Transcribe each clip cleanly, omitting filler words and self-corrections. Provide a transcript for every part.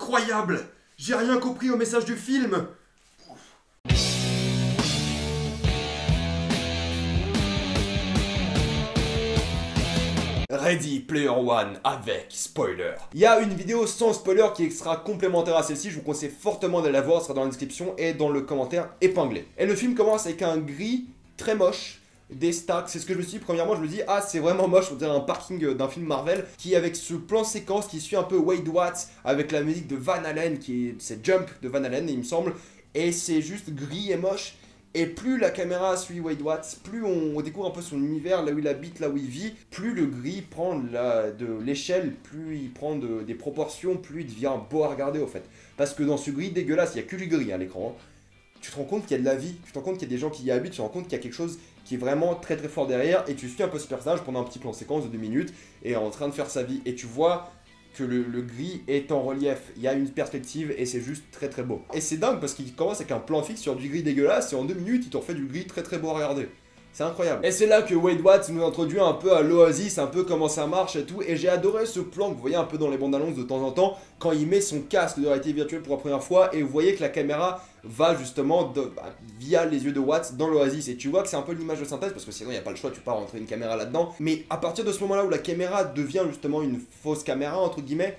incroyable! J'ai rien compris au message du film! Ready Player One avec spoiler. Il y a une vidéo sans spoiler qui sera complémentaire à celle-ci, je vous conseille fortement d'aller la voir, elle sera dans la description et dans le commentaire épinglé. Et le film commence avec un gris très moche, des stacks, c'est ce que je me suis dit, premièrement je me dis ah c'est vraiment moche, on dirait un parking d'un film Marvel, qui avec ce plan séquence qui suit un peu Wade Watts, avec la musique de Van Halen, c'est Jump de Van Halen il me semble, et c'est juste gris et moche. Et plus la caméra suit Wade Watts, plus on découvre un peu son univers, là où il habite, là où il vit, plus le gris prend de l'échelle, plus il prend des proportions, plus il devient beau à regarder au fait. Parce que dans ce gris dégueulasse, il n'y a que du gris à l'écran, tu te rends compte qu'il y a de la vie, tu te rends compte qu'il y a des gens qui y habitent, tu te rends compte qu'il y a quelque chose qui est vraiment très très fort derrière, et tu suis un peu ce personnage pendant un petit plan séquence de 2 minutes, et en train de faire sa vie, et tu vois que le gris est en relief, il y a une perspective et c'est juste très très beau. Et c'est dingue parce qu'il commence avec un plan fixe sur du gris dégueulasse et en 2 minutes il t'en fait du gris très très beau à regarder. C'est incroyable. Et c'est là que Wade Watts nous introduit un peu à l'Oasis, un peu comment ça marche et tout. Et j'ai adoré ce plan que vous voyez un peu dans les bandes annonces de temps en temps, quand il met son casque de réalité virtuelle pour la première fois et vous voyez que la caméra va justement via les yeux de Watts dans l'Oasis. Et tu vois que c'est un peu l'image de synthèse parce que sinon il n'y a pas le choix, tu peux pas rentrer une caméra là-dedans. Mais à partir de ce moment-là où la caméra devient justement une fausse caméra, entre guillemets,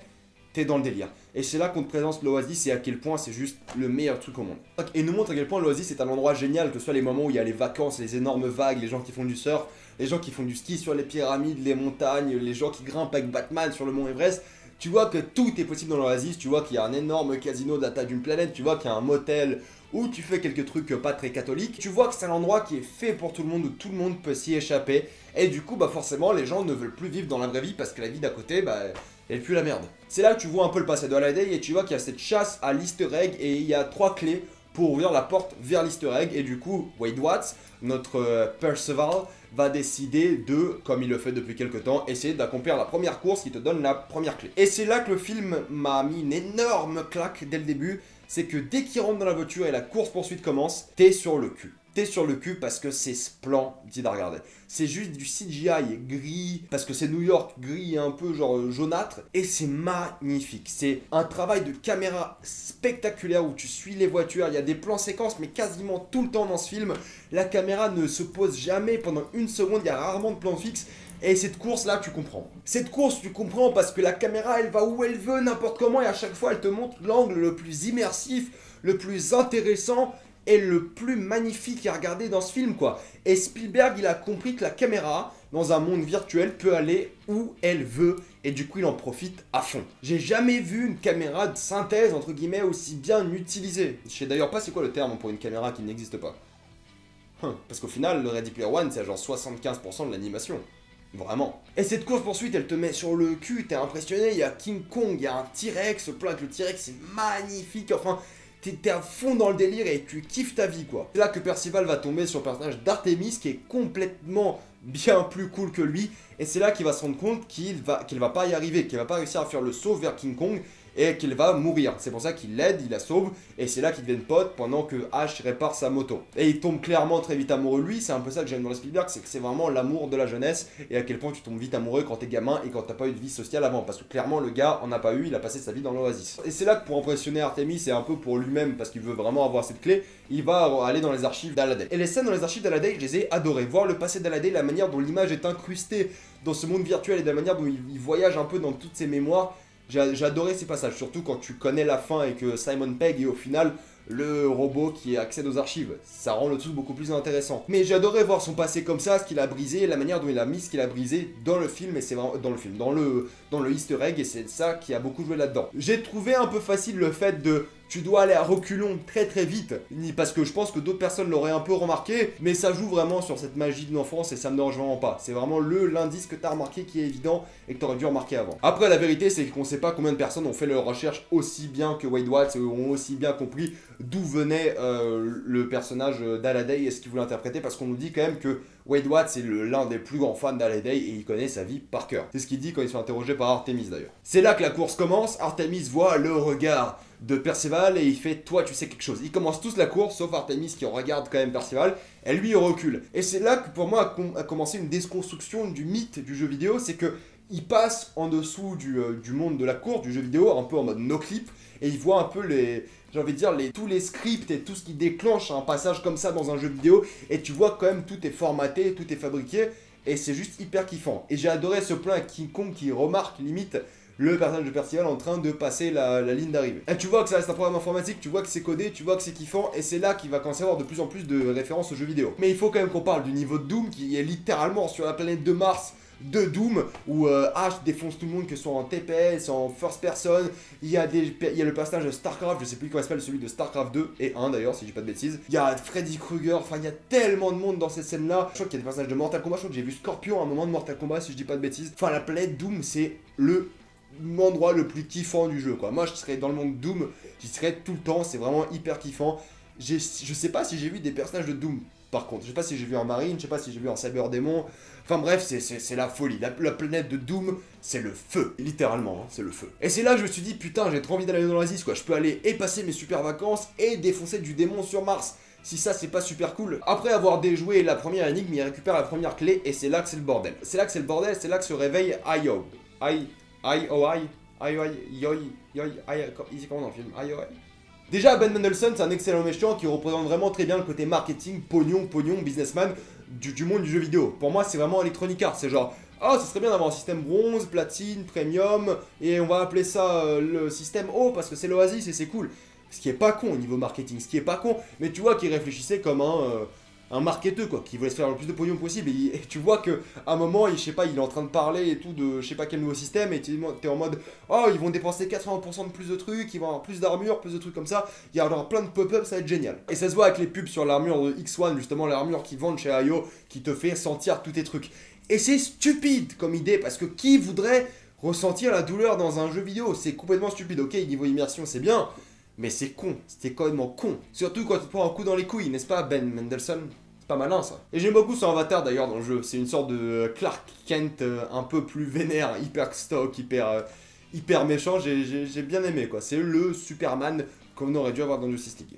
t'es dans le délire. Et c'est là qu'on te présente l'Oasis et à quel point c'est juste le meilleur truc au monde. Et nous montre à quel point l'Oasis est un endroit génial, que ce soit les moments où il y a les vacances, les énormes vagues, les gens qui font du surf, les gens qui font du ski sur les pyramides, les montagnes, les gens qui grimpent avec Batman sur le mont Everest. Tu vois que tout est possible dans l'Oasis, tu vois qu'il y a un énorme casino de la taille d'une planète, tu vois qu'il y a un motel où tu fais quelques trucs pas très catholiques. Tu vois que c'est un endroit qui est fait pour tout le monde, où tout le monde peut s'y échapper. Et du coup, bah forcément, les gens ne veulent plus vivre dans la vraie vie parce que la vie d'à côté, bah, elle pue la merde. C'est là que tu vois un peu le passé de Halliday et tu vois qu'il y a cette chasse à l'easter egg et il y a 3 clés pour ouvrir la porte vers l'easter egg. Et du coup, Wade Watts, notre Percival, va décider de, comme il le fait depuis quelques temps, essayer d'accomplir la première course qui te donne la première clé. Et c'est là que le film m'a mis une énorme claque dès le début, c'est que dès qu'il rentre dans la voiture et la course-poursuite commence, t'es sur le cul. T'es sur le cul parce que c'est splendide à regarder. C'est juste du CGI gris, parce que c'est New York, gris et un peu genre jaunâtre, et c'est magnifique. C'est un travail de caméra spectaculaire où tu suis les voitures, il y a des plans séquences, mais quasiment tout le temps dans ce film, la caméra ne se pose jamais pendant une seconde, il y a rarement de plans fixes. Et cette course là tu comprends. Cette course tu comprends parce que la caméra elle va où elle veut n'importe comment et à chaque fois elle te montre l'angle le plus immersif, le plus intéressant et le plus magnifique à regarder dans ce film quoi. Et Spielberg il a compris que la caméra dans un monde virtuel peut aller où elle veut et du coup il en profite à fond. J'ai jamais vu une caméra de synthèse entre guillemets aussi bien utilisée. Je sais d'ailleurs pas c'est quoi le terme pour une caméra qui n'existe pas. Parce qu'au final le Ready Player One c'est genre 75% de l'animation. Vraiment. Et cette course poursuite, elle te met sur le cul, t'es impressionné, il y a King Kong, il y a un T-Rex, le plan avec le T-Rex c'est magnifique, enfin, t'es à fond dans le délire et tu kiffes ta vie quoi. C'est là que Percival va tomber sur le personnage d'Artemis qui est complètement bien plus cool que lui, et c'est là qu'il va se rendre compte qu'il va pas y arriver, qu'il va pas réussir à faire le saut vers King Kong, et qu'il va mourir. C'est pour ça qu'il l'aide, il la sauve, et c'est là qu'ils deviennent potes pendant que Ash répare sa moto. Et il tombe clairement très vite amoureux de lui, c'est un peu ça que j'aime dans le Spielberg, c'est que c'est vraiment l'amour de la jeunesse, et à quel point tu tombes vite amoureux quand t'es gamin et quand t'as pas eu de vie sociale avant, parce que clairement le gars en a pas eu, il a passé sa vie dans l'Oasis. Et c'est là que pour impressionner Artemis, et un peu pour lui-même, parce qu'il veut vraiment avoir cette clé, il va aller dans les archives d'Hallyday. Et les scènes dans les archives d'Hallyday, je les ai adorées. Voir le passé d'Hallyday, la manière dont l'image est incrustée dans ce monde virtuel et de la manière dont il voyage un peu dans toutes ses mémoires. J'ai adoré ces passages, surtout quand tu connais la fin et que Simon Pegg est au final le robot qui accède aux archives. Ça rend le truc beaucoup plus intéressant. Mais j'ai adoré voir son passé comme ça, ce qu'il a brisé, la manière dont il a mis ce qu'il a brisé dans le film, et c'est vraiment dans le film, dans le easter egg, et c'est ça qui a beaucoup joué là-dedans. J'ai trouvé un peu facile le fait de tu dois aller à reculons très très vite, parce que je pense que d'autres personnes l'auraient un peu remarqué, mais ça joue vraiment sur cette magie de l'enfance et ça me dérange vraiment pas. C'est vraiment l'indice que t'as remarqué qui est évident et que t'aurais dû remarquer avant. Après la vérité c'est qu'on sait pas combien de personnes ont fait leurs recherches aussi bien que Wade Watts et ont aussi bien compris d'où venait le personnage d'Hallyday et ce qu'il voulait interpréter, parce qu'on nous dit quand même que Wade Watts est l'un des plus grands fans d'Hallyday et il connaît sa vie par cœur. C'est ce qu'il dit quand il se fait interroger par Artemis d'ailleurs. C'est là que la course commence, Artemis voit le regard de Percival et il fait « toi tu sais quelque chose ». Ils commencent tous la course sauf Artemis qui regarde quand même Percival et lui il recule. Et c'est là que pour moi a commencé une déconstruction du mythe du jeu vidéo, c'est que il passe en dessous du monde de la cour, du jeu vidéo, un peu en mode no-clip, et il voit un peu j'ai envie de dire, tous les scripts et tout ce qui déclenche un passage comme ça dans un jeu vidéo, et tu vois quand même tout est formaté, tout est fabriqué, et c'est juste hyper kiffant. Et j'ai adoré ce plan avec King Kong qui remarque limite le personnage de Percival en train de passer la ligne d'arrivée. Et tu vois que ça reste un programme informatique, tu vois que c'est codé, tu vois que c'est kiffant, et c'est là qu'il va commencer à avoir de plus en plus de références aux jeux vidéo. Mais il faut quand même qu'on parle du niveau de Doom qui est littéralement sur la planète de Mars de Doom, où Ash défonce tout le monde, que ce soit en TPS, en first person. Il y a le personnage de StarCraft, je sais plus comment il s'appelle, celui de StarCraft 2 et 1 d'ailleurs, si je dis pas de bêtises. Il y a Freddy Krueger, enfin il y a tellement de monde dans cette scène-là. Je crois qu'il y a des personnages de Mortal Kombat, je crois que j'ai vu Scorpion à un moment de Mortal Kombat, si je dis pas de bêtises. Enfin, la planète Doom, c'est l'endroit le plus kiffant du jeu, quoi. Moi, je serais dans le monde Doom, j'y serais tout le temps, c'est vraiment hyper kiffant. Je sais pas si j'ai vu des personnages de Doom. Par contre, je sais pas si j'ai vu un Marine, je sais pas si j'ai vu un Cyber Démon. Enfin bref, c'est la folie. La planète de Doom, c'est le feu. Littéralement, hein, c'est le feu. Et c'est là que je me suis dit, putain, j'ai trop envie d'aller dans l'Oasis, quoi. Je peux aller et passer mes super vacances et défoncer du démon sur Mars. Si ça, c'est pas super cool. Après avoir déjoué la première énigme, il récupère la première clé et c'est là que c'est le bordel. C'est là que c'est le bordel, c'est là que se réveille Io. Il dit comment dans le film? Déjà, Ben Mendelsohn, c'est un excellent méchant qui représente vraiment très bien le côté marketing, pognon, businessman du monde du jeu vidéo. Pour moi, c'est vraiment Electronic Arts. C'est genre, oh, ce serait bien d'avoir un système bronze, platine, premium, et on va appeler ça le système haut parce que c'est l'Oasis et c'est cool. Ce qui est pas con au niveau marketing, ce qui est pas con, mais tu vois qu'il réfléchissait comme un marketeur, quoi, qui voulait se faire le plus de pognon possible. Et tu vois que à un moment, je sais pas, il est en train de parler et tout de je sais pas quel nouveau système, et t'es en mode, oh, ils vont dépenser 80% de plus de trucs, ils vont avoir plus d'armure, plus de trucs comme ça, il y aura plein de pop-up, ça va être génial. Et ça se voit avec les pubs sur l'armure de X1, justement, l'armure qu'ils vendent chez IO, qui te fait sentir tous tes trucs. Et c'est stupide comme idée, parce que qui voudrait ressentir la douleur dans un jeu vidéo? C'est complètement stupide. Ok, niveau immersion, c'est bien, mais c'est con, c'était complètement con. Surtout quand tu te prends un coup dans les couilles, n'est-ce pas, Ben Mendelsohn? C'est pas malin, ça. Et j'aime beaucoup son avatar, d'ailleurs, dans le jeu. C'est une sorte de Clark Kent un peu plus vénère, hyper stock, hyper méchant. J'ai bien aimé, quoi. C'est le Superman qu'on aurait dû avoir dans Justice League.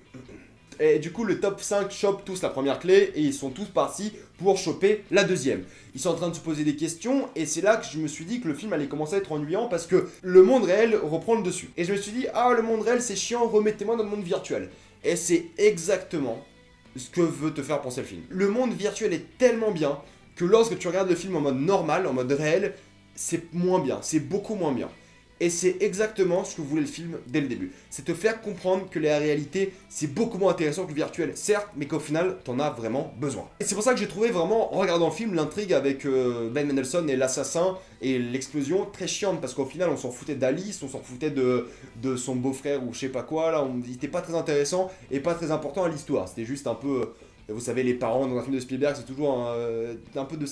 Et du coup, le top 5 chope tous la première clé et ils sont tous partis pour choper la deuxième. Ils sont en train de se poser des questions et c'est là que je me suis dit que le film allait commencer à être ennuyant parce que le monde réel reprend le dessus. Et je me suis dit, ah, le monde réel c'est chiant, remettez-moi dans le monde virtuel. Et c'est exactement ce que veut te faire penser le film. Le monde virtuel est tellement bien que lorsque tu regardes le film en mode normal, en mode réel, c'est moins bien, c'est beaucoup moins bien. Et c'est exactement ce que voulait le film dès le début. C'est te faire comprendre que la réalité, c'est beaucoup moins intéressant que le virtuel, certes, mais qu'au final, t'en as vraiment besoin. Et c'est pour ça que j'ai trouvé vraiment, en regardant le film, l'intrigue avec Ben Mendelsohn et l'assassin et l'explosion très chiante, parce qu'au final, on s'en foutait d'Alice, on s'en foutait de son beau-frère ou je sais pas quoi, là, il était pas très intéressant et pas très important à l'histoire. C'était juste un peu, vous savez, les parents dans un film de Spielberg, c'est toujours un peu de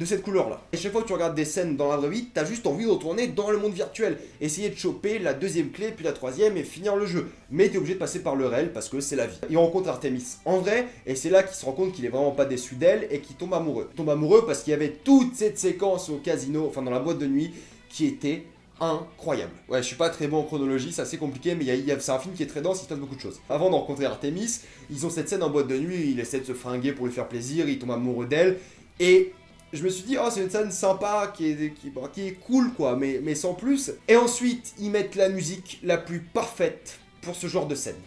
cette couleur-là. Et chaque fois que tu regardes des scènes dans la vraie vie, t'as juste envie de retourner dans le monde virtuel, essayer de choper la deuxième clé, puis la troisième, et finir le jeu. Mais t'es obligé de passer par le réel, parce que c'est la vie. Il rencontre Artemis en vrai, et c'est là qu'il se rend compte qu'il est vraiment pas déçu d'elle, et qu'il tombe amoureux. Il tombe amoureux parce qu'il y avait toute cette séquence au casino, enfin dans la boîte de nuit, qui était incroyable. Ouais, je suis pas très bon en chronologie, c'est assez compliqué, mais c'est un film qui est très dense, il se passe beaucoup de choses. Avant de rencontrer Artemis, ils ont cette scène en boîte de nuit, il essaie de se fringuer pour lui faire plaisir, il tombe amoureux d'elle, et je me suis dit, oh, c'est une scène sympa, qui est cool, quoi, mais sans plus. Et ensuite, ils mettent la musique la plus parfaite pour ce genre de scène.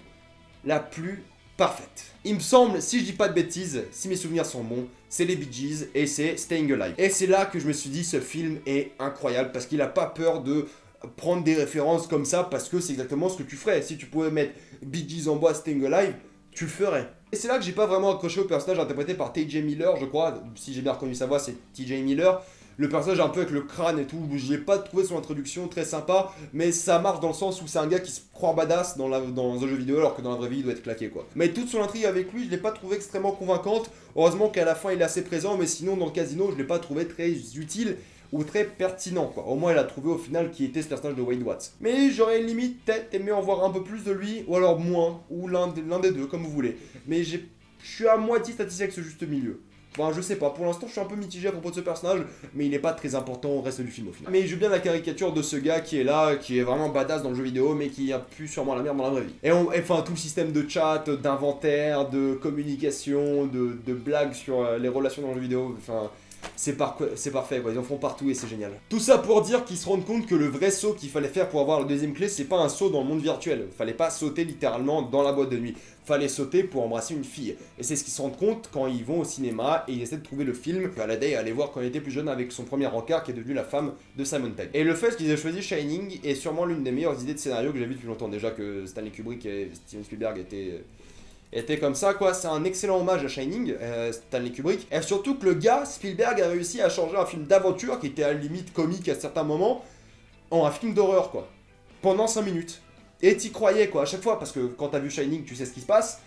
La plus parfaite. Il me semble, si je dis pas de bêtises, si mes souvenirs sont bons, c'est les Bee Gees et c'est Staying Alive. Et c'est là que je me suis dit, ce film est incroyable, parce qu'il a pas peur de prendre des références comme ça, parce que c'est exactement ce que tu ferais. Si tu pouvais mettre Bee Gees en bois, Staying Alive, tu le ferais. Et c'est là que j'ai pas vraiment accroché au personnage interprété par T.J. Miller, je crois. Si j'ai bien reconnu sa voix, c'est T.J. Miller. Le personnage un peu avec le crâne et tout, je n'ai pas trouvé son introduction très sympa, mais ça marche dans le sens où c'est un gars qui se croit badass dans un jeu vidéo, alors que dans la vraie vie, il doit être claqué, quoi. Mais toute son intrigue avec lui, je l'ai pas trouvé extrêmement convaincante. Heureusement qu'à la fin, il est assez présent, mais sinon, dans le casino, je l'ai pas trouvé très utile ou très pertinent, quoi. Au moins, il a trouvé au final qui était ce personnage de Wade Watts. Mais j'aurais limite peut-être aimé en voir un peu plus de lui, ou alors moins, ou l'un des deux, comme vous voulez. Mais je suis à moitié satisfait avec ce juste milieu. Enfin, je sais pas, pour l'instant je suis un peu mitigé à propos de ce personnage, mais il n'est pas très important au reste du film au final. Mais j'aime bien la caricature de ce gars qui est là, qui est vraiment badass dans le jeu vidéo, mais qui a pu sûrement la merde dans la vraie vie. Et enfin, tout le système de chat, d'inventaire, de communication, de blagues sur les relations dans le jeu vidéo, enfin... c'est parfait quoi, ils en font partout et c'est génial. Tout ça pour dire qu'ils se rendent compte que le vrai saut qu'il fallait faire pour avoir la deuxième clé, c'est pas un saut dans le monde virtuel. Fallait pas sauter littéralement dans la boîte de nuit. Fallait sauter pour embrasser une fille. Et c'est ce qu'ils se rendent compte quand ils vont au cinéma et ils essaient de trouver le film qu'Haladay allait voir quand il était plus jeune avec son premier rencard qui est devenu la femme de Simon Pegg. Et le fait qu'ils aient choisi Shining est sûrement l'une des meilleures idées de scénario que j'ai vu depuis longtemps. Déjà que Stanley Kubrick et Steven Spielberg était comme ça quoi, c'est un excellent hommage à Shining, Stanley Kubrick, et surtout que le gars, Spielberg, a réussi à changer un film d'aventure qui était à la limite comique à certains moments, en un film d'horreur quoi, pendant 5 minutes. Et t'y croyais quoi, à chaque fois, parce que quand t'as vu Shining, tu sais ce qui se passe,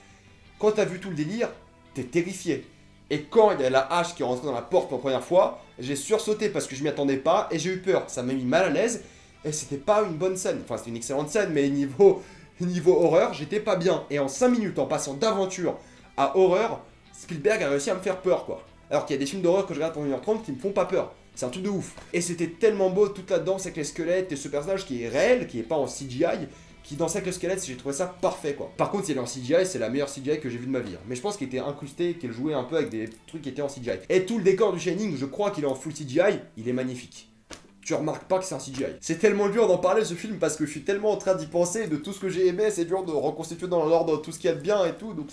quand t'as vu tout le délire, t'es terrifié. Et quand il y a la hache qui est rentrée dans la porte pour la première fois, j'ai sursauté parce que je m'y attendais pas, et j'ai eu peur, ça m'a mis mal à l'aise, et c'était pas une bonne scène, enfin c'était une excellente scène, mais niveau horreur, j'étais pas bien. Et en 5 minutes, en passant d'aventure à horreur, Spielberg a réussi à me faire peur, quoi. Alors qu'il y a des films d'horreur que je regarde pendant 1h30 qui me font pas peur. C'est un truc de ouf. Et c'était tellement beau, toute la danse avec les squelettes et ce personnage qui est réel, qui est pas en CGI, qui dansait avec le squelette, j'ai trouvé ça parfait, quoi. Par contre, s'il est en CGI, c'est la meilleure CGI que j'ai vue de ma vie. Mais je pense qu'il était incrusté, qu'il jouait un peu avec des trucs qui étaient en CGI. Et tout le décor du Shining, je crois qu'il est en full CGI, il est magnifique. Tu remarques pas que c'est un CGI. C'est tellement dur d'en parler ce film parce que je suis tellement en train d'y penser, de tout ce que j'ai aimé, c'est dur de reconstituer dans l'ordre tout ce qu'il y a de bien et tout, donc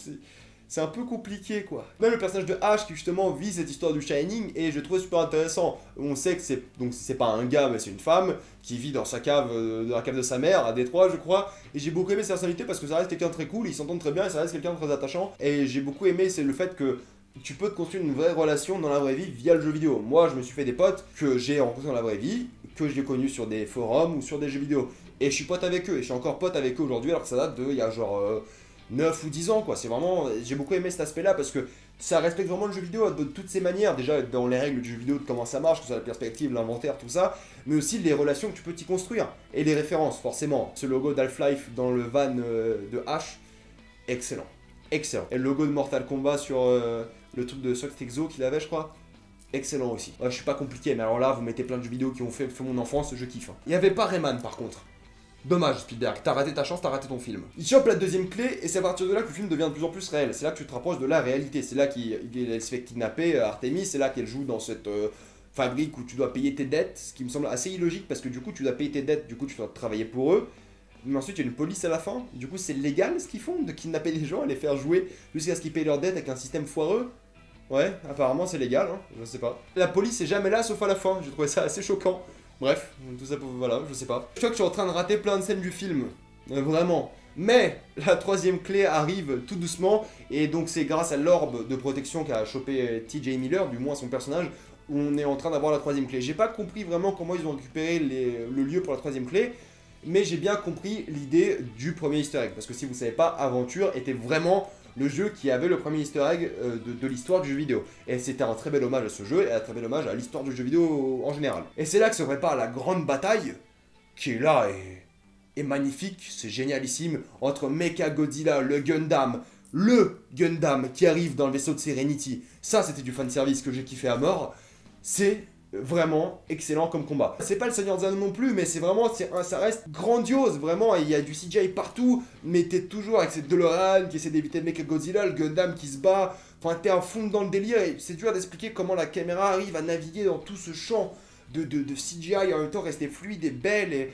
c'est un peu compliqué quoi. Même le personnage de Ash qui justement vit cette histoire du Shining et je trouve super intéressant. On sait que c'est pas un gars mais c'est une femme qui vit dans sa cave, dans la cave de sa mère à Détroit je crois. Et j'ai beaucoup aimé sa personnalité parce que ça reste quelqu'un de très cool, ils s'entendent très bien et ça reste quelqu'un de très attachant. Et j'ai beaucoup aimé c'est le fait que tu peux te construire une vraie relation dans la vraie vie via le jeu vidéo. Moi, je me suis fait des potes que j'ai rencontrés dans la vraie vie, que j'ai connus sur des forums ou sur des jeux vidéo. Et je suis pote avec eux, et je suis encore pote avec eux aujourd'hui, alors que ça date de, il y a genre 9 ou 10 ans, quoi. C'est vraiment, j'ai beaucoup aimé cet aspect-là, parce que ça respecte vraiment le jeu vidéo de toutes ses manières. Déjà, dans les règles du jeu vidéo, de comment ça marche, que ce soit la perspective, l'inventaire, tout ça, mais aussi les relations que tu peux t'y construire. Et les références, forcément. Ce logo d'Half-Life dans le van de H, excellent. Excellent. Et le logo de Mortal Kombat sur le truc de Soft Exo qu'il avait, je crois. Excellent aussi. Ouais, je suis pas compliqué, mais alors là, vous mettez plein de jeux vidéo qui ont fait mon enfance, je kiffe. Il y avait pas Rayman par contre. Dommage, Spielberg, t'as raté ta chance, t'as raté ton film. Il chope la deuxième clé, et c'est à partir de là que le film devient de plus en plus réel. C'est là que tu te rapproches de la réalité. C'est là qu'il se fait kidnapper, Artemis, c'est là qu'elle joue dans cette fabrique où tu dois payer tes dettes, ce qui me semble assez illogique parce que du coup, tu dois payer tes dettes, du coup, tu dois travailler pour eux. Mais ensuite, il y a une police à la fin. Du coup, c'est légal ce qu'ils font de kidnapper les gens et les faire jouer jusqu'à ce qu'ils payent leurs dettes avec un système foireux. Ouais, apparemment c'est légal, hein, je sais pas. La police est jamais là sauf à la fin, j'ai trouvé ça assez choquant. Bref, tout ça pour... voilà, je sais pas. Je crois que je suis en train de rater plein de scènes du film. Vraiment. Mais la troisième clé arrive tout doucement, et donc c'est grâce à l'orbe de protection qu'a chopé TJ Miller, du moins son personnage, où on est en train d'avoir la troisième clé. J'ai pas compris vraiment comment ils ont récupéré le lieu pour la troisième clé, mais j'ai bien compris l'idée du premier easter egg. Parce que si vous savez pas, Aventure était vraiment le jeu qui avait le premier easter egg de l'histoire du jeu vidéo. Et c'était un très bel hommage à ce jeu, et un très bel hommage à l'histoire du jeu vidéo en général. Et c'est là que se prépare la grande bataille, qui est là et magnifique, c'est génialissime, entre Mechagodzilla, le Gundam qui arrive dans le vaisseau de Serenity. Ça, c'était du fanservice que j'ai kiffé à mort. C'est vraiment excellent comme combat. C'est pas le Seigneur des Anneaux non plus, mais c'est vraiment, ça reste grandiose, vraiment, il y a du CGI partout, mais t'es toujours avec cette DeLorean qui essaie d'éviter Mechagodzilla, le Gundam qui se bat, enfin t'es à fond dans le délire, et c'est dur d'expliquer comment la caméra arrive à naviguer dans tout ce champ de CGI et en même temps rester fluide et belle, et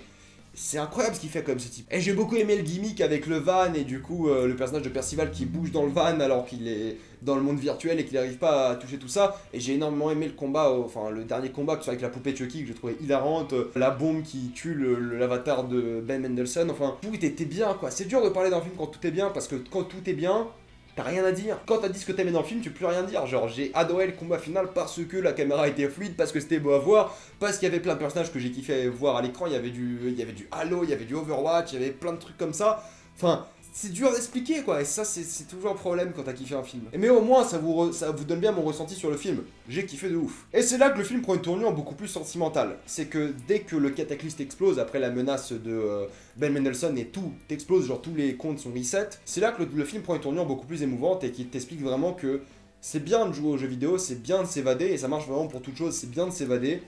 c'est incroyable ce qu'il fait comme ce type. Et j'ai beaucoup aimé le gimmick avec le van et du coup le personnage de Percival qui bouge dans le van alors qu'il est dans le monde virtuel et qu'il n'arrive pas à toucher tout ça. Et j'ai énormément aimé le combat, enfin le dernier combat que ce soit avec la poupée Chucky que j'ai trouvé hilarante, la bombe qui tue l'avatar de Ben Mendelsohn, enfin tout était bien quoi. C'est dur de parler d'un film quand tout est bien parce que quand tout est bien, t'as rien à dire. Quand t'as dit ce que t'aimais dans le film, tu peux plus rien dire. Genre, j'ai adoré le combat final parce que la caméra était fluide, parce que c'était beau à voir, parce qu'il y avait plein de personnages que j'ai kiffé voir à l'écran. Il y avait du Halo, il y avait du Overwatch, il y avait plein de trucs comme ça. Enfin, c'est dur d'expliquer quoi. Et ça, c'est toujours un problème quand t'as kiffé un film. Mais au moins, ça vous donne bien mon ressenti sur le film. J'ai kiffé de ouf. Et c'est là que le film prend une tournure beaucoup plus sentimentale. C'est que dès que le cataclysme explose, après la menace de Ben Mendelsohn et tout explose, genre tous les comptes sont reset, c'est là que le film prend une tournure beaucoup plus émouvante et qui t'explique vraiment que c'est bien de jouer aux jeux vidéo, c'est bien de s'évader, et ça marche vraiment pour toute chose, c'est bien de s'évader,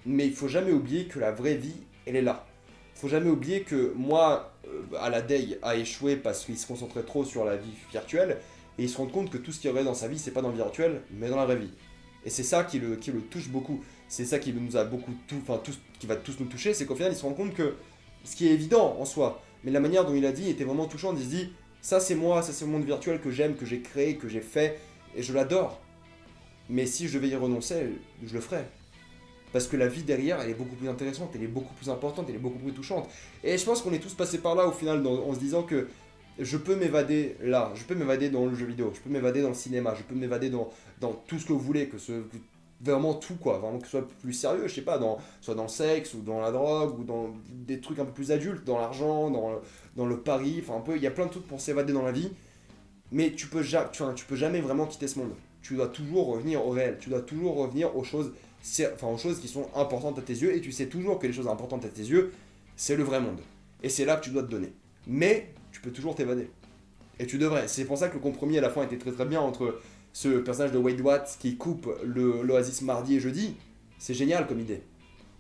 mais il faut jamais oublier que la vraie vie, elle est là. Faut jamais oublier que moi, Halliday a échoué parce qu'il se concentrait trop sur la vie virtuelle, et il se rend compte que tout ce qu'il y aurait dans sa vie, c'est pas dans le virtuel, mais dans la vraie vie. Et c'est ça qui le touche beaucoup. C'est ça qui nous a beaucoup qui va tous nous toucher, c'est qu'au final il se rend compte que ce qui est évident en soi, mais la manière dont il a dit était vraiment touchante. Il se dit, ça c'est moi, ça c'est le monde virtuel que j'aime, que j'ai créé, que j'ai fait, et je l'adore. Mais si je devais y renoncer, je le ferais. Parce que la vie derrière, elle est beaucoup plus intéressante, elle est beaucoup plus importante, elle est beaucoup plus touchante. Et je pense qu'on est tous passés par là au final, en se disant que je peux m'évader là, je peux m'évader dans le jeu vidéo, je peux m'évader dans le cinéma, je peux m'évader dans tout ce que vous voulez, vraiment tout quoi, vraiment que ce soit plus sérieux, je sais pas, soit dans le sexe, ou dans la drogue, ou dans des trucs un peu plus adultes, dans l'argent, dans le pari, enfin un peu, il y a plein de trucs pour s'évader dans la vie, mais tu peux jamais vraiment quitter ce monde. Tu dois toujours revenir au réel, tu dois toujours revenir aux choses qui sont importantes à tes yeux, et tu sais toujours que les choses importantes à tes yeux, c'est le vrai monde. Et c'est là que tu dois te donner. Mais tu peux toujours t'évader. Et tu devrais. C'est pour ça que le compromis à la fin était très très bien entre ce personnage de Wade Watts qui coupe l'Oasis mardi et jeudi. C'est génial comme idée.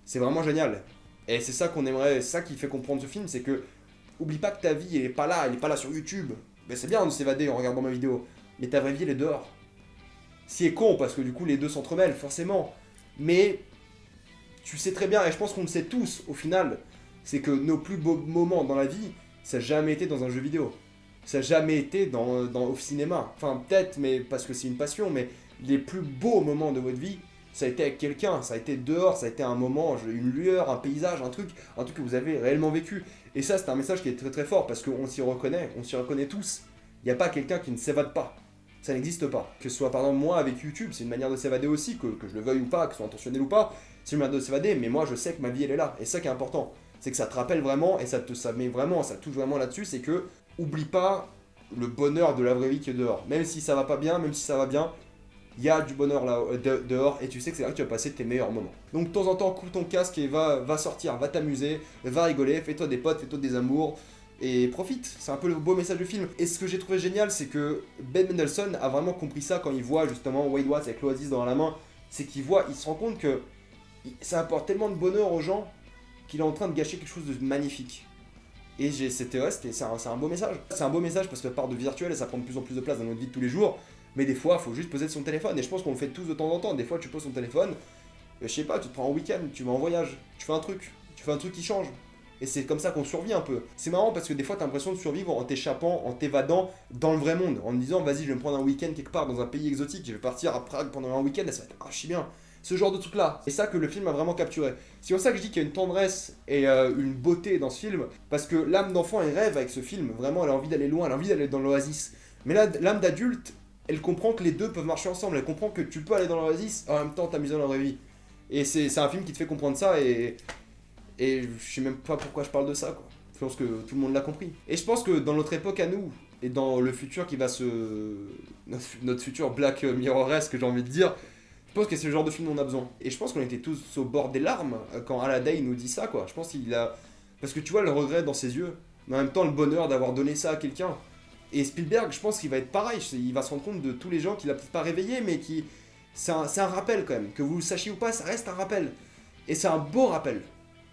C'est vraiment génial. Et c'est ça qu'on aimerait, c'est ça qui fait comprendre ce film, c'est que oublie pas que ta vie elle est pas là sur YouTube. Ben, c'est bien de s'évader en regardant ma vidéo, mais ta vraie vie elle est dehors. C'est con parce que du coup les deux s'entremêlent forcément. Mais tu sais très bien, et je pense qu'on le sait tous au final, c'est que nos plus beaux moments dans la vie, ça n'a jamais été dans un jeu vidéo. Ça n'a jamais été au cinéma. Enfin, peut-être, mais parce que c'est une passion, mais les plus beaux moments de votre vie, ça a été avec quelqu'un, ça a été dehors, ça a été un moment, une lueur, un paysage, un truc que vous avez réellement vécu. Et ça, c'est un message qui est très très fort, parce qu'on s'y reconnaît tous. Il n'y a pas quelqu'un qui ne s'évade pas. Ça n'existe pas. Que ce soit par exemple moi avec YouTube, c'est une manière de s'évader aussi, que je le veuille ou pas, que ce soit intentionnel ou pas, c'est une manière de s'évader, mais moi je sais que ma vie elle est là. Et ça qui est important, c'est que ça te rappelle vraiment, et ça touche vraiment là-dessus, c'est que oublie pas le bonheur de la vraie vie qui est dehors. Même si ça va pas bien, même si ça va bien, il y a du bonheur là dehors, et tu sais que c'est là que tu vas passer tes meilleurs moments. Donc de temps en temps, coupe ton casque et va sortir, va t'amuser, va rigoler, fais-toi des potes, fais-toi des amours, et profite, c'est un peu le beau message du film. Et ce que j'ai trouvé génial, c'est que Ben Mendelsohn a vraiment compris ça quand il voit justement Wade Watts avec l'Oasis dans la main. C'est qu'il se rend compte que ça apporte tellement de bonheur aux gens qu'il est en train de gâcher quelque chose de magnifique. Et c'est un beau message. C'est un beau message parce que ça part de virtuel et ça prend de plus en plus de place dans notre vie de tous les jours. Mais des fois, il faut juste poser son téléphone. Et je pense qu'on le fait tous de temps en temps. Des fois, tu poses ton téléphone, je sais pas, tu te prends un week-end, tu vas en voyage, tu fais un truc qui change. Et c'est comme ça qu'on survit un peu. C'est marrant parce que des fois, t'as l'impression de survivre en t'échappant, en t'évadant dans le vrai monde. En te disant, vas-y, je vais me prendre un week-end quelque part dans un pays exotique, je vais partir à Prague pendant un week-end et ça va être archi bien. Ce genre de truc là. C'est ça que le film a vraiment capturé. C'est pour ça que je dis qu'il y a une tendresse et une beauté dans ce film. Parce que l'âme d'enfant, elle rêve avec ce film. Vraiment, elle a envie d'aller loin, elle a envie d'aller dans l'oasis. Mais là, l'âme d'adulte, elle comprend que les deux peuvent marcher ensemble. Elle comprend que tu peux aller dans l'oasis en même temps t'amuser dans la vraie vie. Et c'est un film qui te fait comprendre ça et je sais même pas pourquoi je parle de ça, quoi. Je pense que tout le monde l'a compris. Et je pense que dans notre époque à nous, et dans le futur qui va notre futur Black Mirror-esque, j'ai envie de dire, je pense que c'est le genre de film dont on a besoin. Et je pense qu'on était tous au bord des larmes quand Halliday nous dit ça, quoi. Je pense qu'il a... Parce que tu vois le regret dans ses yeux, mais en même temps le bonheur d'avoir donné ça à quelqu'un. Et Spielberg, je pense qu'il va être pareil. Il va se rendre compte de tous les gens qu'il a peut-être pas réveillés, mais qui... C'est un rappel quand même. Que vous le sachiez ou pas, ça reste un rappel. Et c'est un beau rappel.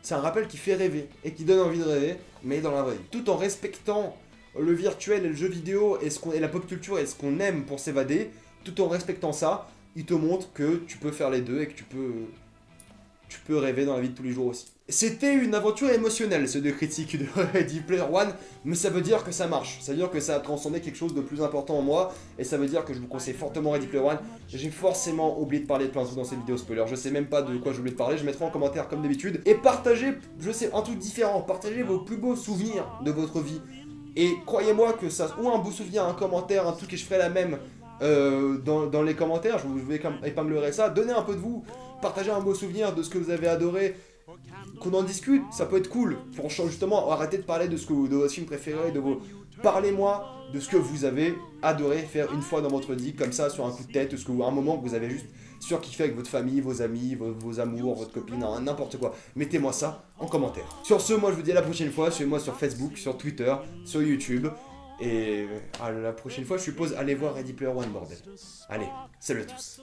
C'est un rappel qui fait rêver et qui donne envie de rêver, mais dans la vraie vie. Tout en respectant le virtuel et le jeu vidéo et la pop culture et ce qu'on aime pour s'évader, tout en respectant ça, il te montre que tu peux faire les deux et que tu peux rêver dans la vie de tous les jours aussi. C'était une aventure émotionnelle, ce de critique de Ready Player One, mais ça veut dire que ça marche. Ça veut dire que ça a transcendé quelque chose de plus important en moi, et ça veut dire que je vous conseille fortement Ready Player One. J'ai forcément oublié de parler de plein de trucs dans cette vidéo spoiler, je sais même pas de quoi j'ai oublié de parler, je mettrai en commentaire comme d'habitude. Et partagez, je sais, un truc différent, partagez vos plus beaux souvenirs de votre vie. Et croyez-moi que ça, ou un beau souvenir, un commentaire, un truc que je ferai la même dans les commentaires, je vous épinglerai ça, donnez un peu de vous, partagez un beau souvenir de ce que vous avez adoré, qu'on en discute, ça peut être cool, pour justement arrêter de parler de votre film préféré, parlez-moi de ce que vous avez adoré faire une fois dans votre vie, comme ça, sur un coup de tête, un moment que vous avez juste surkiffé avec votre famille, vos amis, vos amours, votre copine, n'importe quoi. Mettez-moi ça en commentaire. Sur ce, moi je vous dis à la prochaine fois, suivez-moi sur Facebook, sur Twitter, sur YouTube, et à la prochaine fois, je suppose, allez voir Ready Player One, bordel. Allez, salut à tous.